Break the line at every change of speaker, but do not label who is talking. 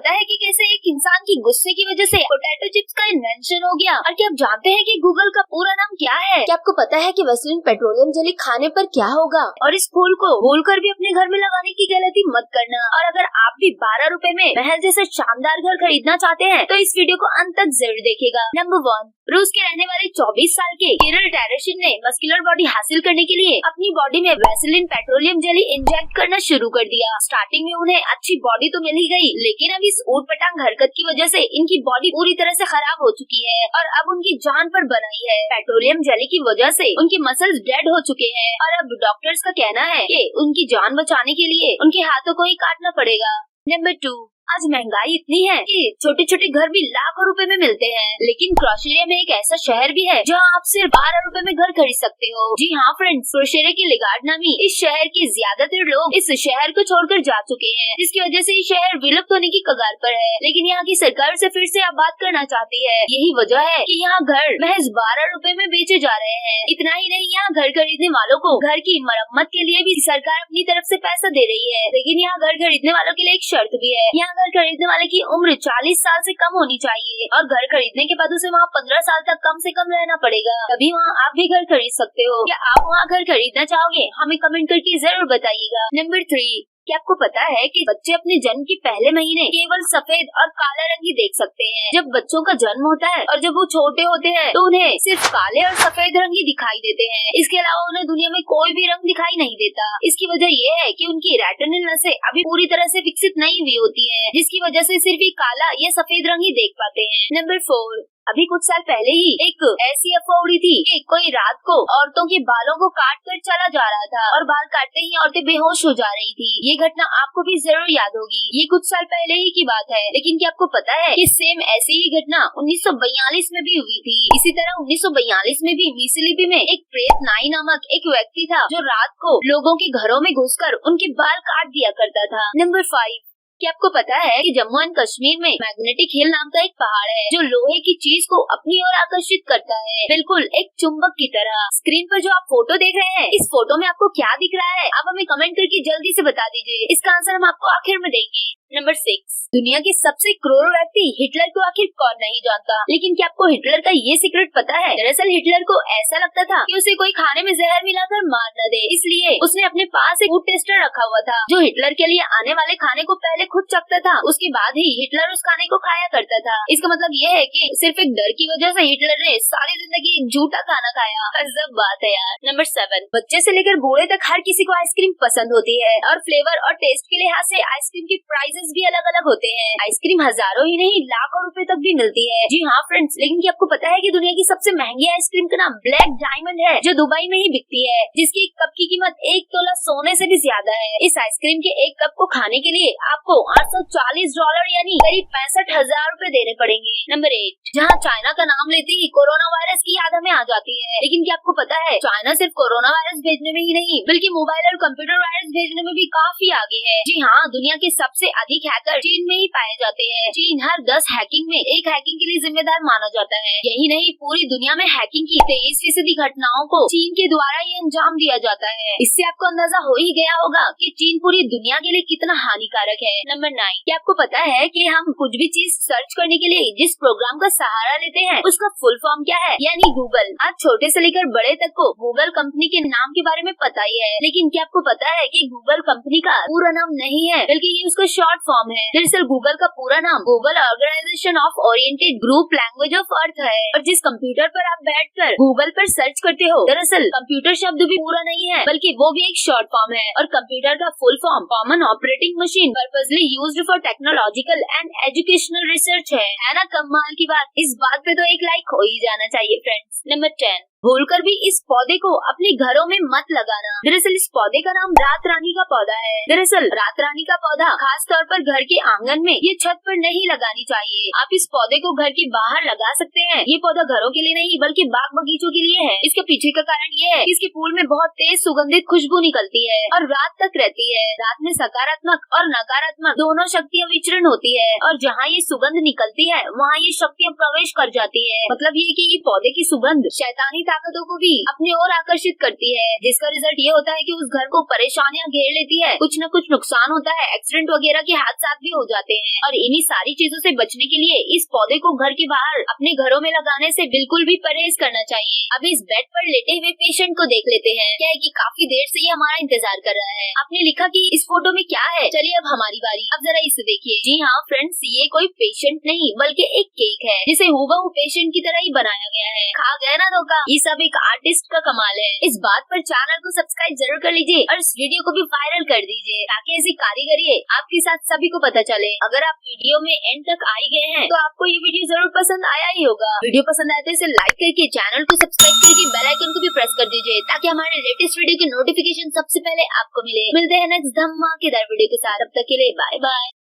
पता है कि कैसे एक इंसान की गुस्से की वजह से पोटैटो चिप्स का इन्वेंशन हो गया? और क्या आप जानते हैं कि गूगल का पूरा नाम क्या है?
क्या आपको पता है कि वैसलीन पेट्रोलियम जेली खाने पर क्या होगा?
और इस फूल को भूलकर भी अपने घर में लगाने की गलती मत करना। और अगर आप भी 12 रुपए में महल जैसा शानदार घर खरीदना चाहते हैं तो इस वीडियो को अंत तक जरूर देखिएगा। नंबर 1, रूस के रहने वाले 24 साल के किरल टेरेशिन ने मस्कुलर बॉडी हासिल करने के लिए अपनी बॉडी में वैसलीन पेट्रोलियम जेली इंजेक्ट करना शुरू कर दिया। स्टार्टिंग में उन्हें अच्छी बॉडी तो मिल ही गई, लेकिन अब इस ऊटपटांग हरकत की वजह से इनकी बॉडी पूरी तरह से खराब हो चुकी है और अब उनकी जान पर बनाई है। पेट्रोलियम जेली की वजह से उनके मसल्स डेड हो चुके हैं और अब डॉक्टर्स का कहना है कि उनकी जान बचाने के लिए उनके हाथों को ही काटना पड़ेगा। नंबर 2, आज महंगाई इतनी है कि छोटे छोटे घर भी लाखों रुपए में मिलते हैं, लेकिन क्रोशेरिया में एक ऐसा शहर भी है जहां आप सिर्फ 12 रुपए में घर खरीद सकते हो। जी हाँ फ्रेंड्स, क्रोशेरिया की लिगार्ड नामी इस शहर के ज्यादातर लोग इस शहर को छोड़कर जा चुके हैं, जिसकी वजह से ये शहर विलुप्त होने की कगार पर है। लेकिन यहाँ की सरकार से फिर से आबाद करना चाहती है। यही वजह है कि यहाँ घर महज 12 रुपए में बेचे जा रहे हैं। इतना ही नहीं, यहाँ घर खरीदने वालों को घर की मरम्मत के लिए भी सरकार अपनी तरफ से पैसा दे रही है। लेकिन यहाँ घर खरीदने वालों के लिए एक शर्त भी है, यहाँ घर खरीदने वाले की उम्र 40 साल से कम होनी चाहिए और घर खरीदने के बाद उसे वहाँ 15 साल तक कम से कम रहना पड़ेगा, तभी वहाँ आप भी घर खरीद सकते हो। क्या आप वहाँ घर खरीदना चाहोगे? हमें कमेंट करके जरूर बताइएगा। नंबर 3, क्या आपको पता है कि बच्चे अपने जन्म के पहले महीने केवल सफेद और काला रंग ही देख सकते हैं। जब बच्चों का जन्म होता है और जब वो छोटे होते हैं तो उन्हें सिर्फ काले और सफेद रंग ही दिखाई देते हैं। इसके अलावा उन्हें दुनिया में कोई भी रंग दिखाई नहीं देता। इसकी वजह ये है कि उनकी रेटिनल नसें अभी पूरी तरह से विकसित नहीं हुई होती है, जिसकी वजह से सिर्फ काला या सफेद रंग ही देख पाते हैं। नंबर 4, अभी कुछ साल पहले ही एक ऐसी अफवाह उड़ी थी कि कोई रात को औरतों के बालों को काट कर चला जा रहा था और बाल काटते ही औरतें बेहोश हो जा रही थी। ये घटना आपको भी जरूर याद होगी। ये कुछ साल पहले ही की बात है, लेकिन क्या आपको पता है कि सेम ऐसी ही घटना 1942 में भी हुई थी। इसी तरह 1942 में भी मिसिसिपी में एक प्रेत नाई नामक एक व्यक्ति था जो रात को लोगों के घरों में घुसकर उनके बाल काट दिया करता था। नंबर 5, क्या आपको पता है कि जम्मू एंड कश्मीर में मैग्नेटिक हिल नाम का एक पहाड़ है जो लोहे की चीज को अपनी ओर आकर्षित करता है, बिल्कुल एक चुंबक की तरह। स्क्रीन पर जो आप फोटो देख रहे हैं, इस फोटो में आपको क्या दिख रहा है? आप हमें कमेंट करके जल्दी से बता दीजिए। इसका आंसर हम आपको आखिर में देंगे। नंबर 6, दुनिया के सबसे क्रूर व्यक्ति हिटलर को आखिर कौन नहीं जानता, लेकिन क्या आपको हिटलर का ये सीक्रेट पता है? दरअसल हिटलर को ऐसा लगता था कि उसे कोई खाने में जहर मिलाकर मार न दे, इसलिए उसने अपने पास एक फूड टेस्टर रखा हुआ था जो हिटलर के लिए आने वाले खाने को पहले खुद चखता था, उसके बाद ही हिटलर उस खाने को खाया करता था। इसका मतलब ये है कि सिर्फ एक डर की वजह से हिटलर ने सारी जिंदगी एक झूठा खाना खाया। अजब बात है यार। नंबर 7, बच्चे से लेकर बूढ़े तक हर किसी को आइसक्रीम पसंद होती है और फ्लेवर और टेस्ट के लिहाज से आइसक्रीम की प्राइसेस भी अलग अलग होते हैं। आइसक्रीम हजारों ही नहीं लाखों रुपए तक भी मिलती है। जी हाँ फ्रेंड्स, लेकिन क्या आपको पता है कि दुनिया की सबसे महंगी आइसक्रीम का नाम ब्लैक डायमंड है जो दुबई में ही बिकती है, जिसकी एक कप की कीमत 1 तोला सोने से भी ज्यादा है। इस आइसक्रीम के एक कप को खाने के लिए आपको $840 यानी करीब 65,000 रुपए देने पड़ेंगे। नंबर 8, जहाँ चाइना का नाम लेते ही कोरोना वायरस की याद हमें आ जाती है, लेकिन क्या आपको पता है चाइना सिर्फ कोरोना वायरस भेजने में ही नहीं बल्कि मोबाइल और कंप्यूटर वायरस भेजने में भी काफी आगे है। जी हाँ, दुनिया के सबसे अधिक हैकर चीन में ही पाए जाते हैं। चीन हर 10 हैकिंग में एक हैकिंग के लिए जिम्मेदार माना जाता है। यही नहीं, पूरी दुनिया में हैकिंग की 23% घटनाओं को चीन के द्वारा ही अंजाम दिया जाता है। इससे आपको अंदाजा हो ही गया होगा कि चीन पूरी दुनिया के लिए कितना हानिकारक है। नंबर 9, क्या आपको पता है कि हम कुछ भी चीज सर्च करने के लिए जिस प्रोग्राम का सहारा लेते हैं उसका फुल फॉर्म क्या है? यानी गूगल। आज छोटे से लेकर बड़े तक को गूगल कंपनी के नाम के बारे में पता ही है, लेकिन क्या आपको पता है कि गूगल कंपनी का पूरा नाम नहीं है बल्कि ये उसका शॉर्ट फॉर्म है। दरअसल गूगल का पूरा नाम Google organization of oriented group language of earth है और जिस कंप्यूटर पर आप बैठकर गूगल पर सर्च करते हो, दरअसल कंप्यूटर शब्द भी पूरा नहीं है बल्कि वो भी एक शॉर्ट फॉर्म है और कंप्यूटर का full form common operating machine purposely used for technological and educational research है ना? कमाल की बात। इस बात पे तो एक लाइक हो ही जाना चाहिए फ्रेंड्स। नंबर 10, भूलकर भी इस पौधे को अपने घरों में मत लगाना। दरअसल इस पौधे का नाम रात रानी का पौधा है। दरअसल रात रानी का पौधा खास तौर पर घर के आंगन में ये छत पर नहीं लगानी चाहिए। आप इस पौधे को घर के बाहर लगा सकते हैं। ये पौधा घरों के लिए नहीं बल्कि बाग बगीचों के लिए है। इसके पीछे का कारण ये है, इसके फूल में बहुत तेज सुगंधित खुशबू निकलती है और रात तक रहती है। रात में सकारात्मक और नकारात्मक दोनों शक्तियाँ विचरण होती है और जहाँ ये सुगंध निकलती है वहाँ ये शक्तियाँ प्रवेश कर जाती है। मतलब ये कि ये पौधे की सुगंध शैतानी ताकतों को भी अपनी ओर आकर्षित करती है, जिसका रिजल्ट ये होता है कि उस घर को परेशानियां घेर लेती है, कुछ न कुछ नुकसान होता है, एक्सीडेंट वगैरह के हादसा भी हो जाते हैं। और इन्हीं सारी चीजों से बचने के लिए इस पौधे को घर के बाहर अपने घरों में लगाने से बिल्कुल भी परहेज करना चाहिए। अब इस बेड पर लेटे हुए पेशेंट को देख लेते हैं। क्या है कि काफी देर से ये हमारा इंतजार कर रहा है। आपने लिखा कि इस फोटो में क्या है? चलिए अब हमारी बारी। अब जरा इसे देखिए। जी हाँ फ्रेंड्स, ये कोई पेशेंट नहीं बल्कि एक केक है, जिसे हूबहू पेशेंट की तरह ही बनाया गया है। खा गया ना धोखा। ये सब एक आर्टिस्ट का कमाल है। इस बात पर चैनल को सब्सक्राइब जरूर कर लीजिए और इस वीडियो को भी वायरल कर दीजिए, ताकि ऐसी कारीगरी आपके साथ सभी को पता चले। अगर आप वीडियो में एंड तक आ गए हैं तो आपको ये वीडियो जरूर पसंद आया ही होगा। वीडियो पसंद आए तो इसे लाइक करके चैनल को सब्सक्राइब करके बेल आइकन को भी प्रेस कर दीजिए, ताकि हमारे लेटेस्ट वीडियो की नोटिफिकेशन सबसे पहले आपको मिले। मिलते हैं नेक्स्ट धमाकेदार वीडियो के साथ। तब तक के लिए बाय बाय।